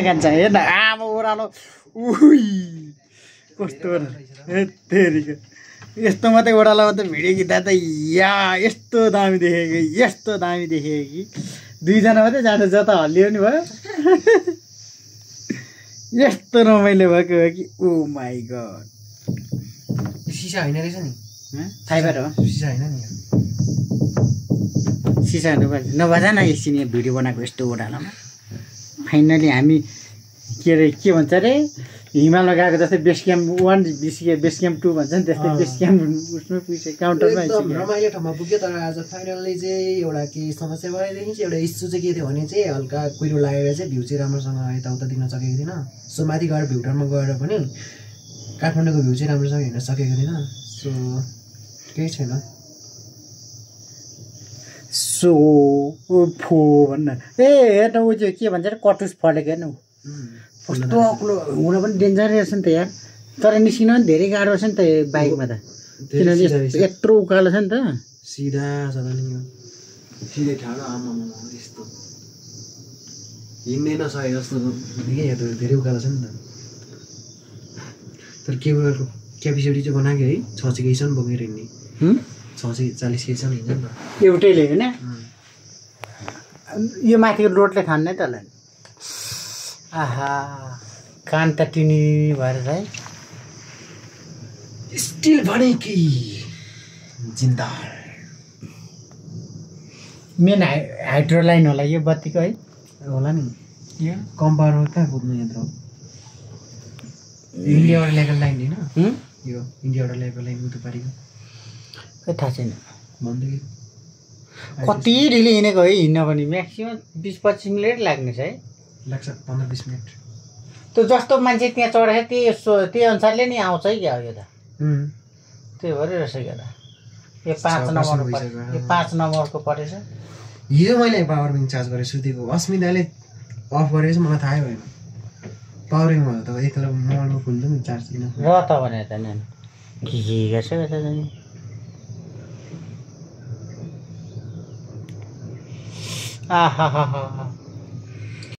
खान्छ हेर्न आमा ओह्रालो उही कस्तो तेरिको यस्तो मात्रै ओह्रालो मात्रै भिडियो खिच्दा त या यस्तो दामी देखेको कि दुईजना मात्रै जाँदा जता हल्लियो नि भयो यस्तो रमाइलो भएको हो कि ओ माई गड सिसा होइन रहेछ नि फाइबर हो सिसा होइन नि सिसा नभजा न एकछिन यहाँ भिडियो बनाएको यस्तो ओह्रालोमा फाइनली हामी के भन्छ अरे हिमालमा गएको जस्तै बेस क्याम्प 1 बेस क्याम्प 2 भन्छ नि त्यस्तै बेस क्याम्प उसमा पुगिसक्यो काउन्टरमा एकदम रमाइलो ठाउँमा पुग्यो तर आज फाइनल्ली चाहिँ एउटा के समस्या भएदेखि चाहिँ एउटा इस्यु चाहिँ के थियो भने चाहिँ हल्का कुहिरो लागेर चाहिँ भ्यू चाहिँ राम्रोसँग यताउता दिन सकेको थिएन सो माथि गएर भ्युटरमा गएर पनि काठमाडौँको भ्यू चाहिँ राम्रोसँग हेर्न सकेको थिएन सो केही छैन सो फो भन्न ए हेर्न ऊ चाहिँ के भन्छ अरे कटुस फलेको हेर्नु कस्तो अग्लो हुन पनि डेन्जर रहेछ नि त यार तर निस्किन पनि धेरै गाह्रो छ नि त बाइकमा त किनभने यत्रो उकालो छ नि त सिधा छ नि यो सिधै ठाडो आमामा यस्तो हिँड्नै नसके जस्तो धेरै उकालो छ नि त तर केबुलको क्यापेसिटी चाहिँ बनाएको है 600 केजीसम्म बोकेर हिँड्ने 640 केजीसम्म हिँड्छ नि त एउटैले होइन यो माथिको लोडले खान्ने त होला आहा कान त टिनी भएर है स्टिल भने कि जिन्दाल मेन हाइड्रो लाइन होला यो बत्तीको है होला नि यो कम पावर कहाँ कुद्नु यत्रो इन्डियाबाट ल्याएको लाइन होइन यो इन्डियाबाट ल्याएको लाइन उता पारिको खै थाहा छैन भन्दै कति ढिलो हिँडेको है हिँड्न पनि म्याक्सिमम् 20-25 मिनट लाग्ने छ है लाग्छ 15-20 मिनट त्यो जस्तो मान्छे त्यहाँ चढेको त्यही अनुसारले नि आउँछ है क्या यो त त्यही भएर रहेछ क्या त यो 5 नम्बर यो 5 नम्बरको परेछ हिजो मैले पावर ब्याङ्क चार्ज गरेर सुतेको अस्मिताले अफ गरेपछि मलाई थाहै भएन पावर ब्याङ्कमा त एकला मोबाइलमा फुल्छ नि चार्ज किन र त भने त नि के गर्छ यता जाने आहा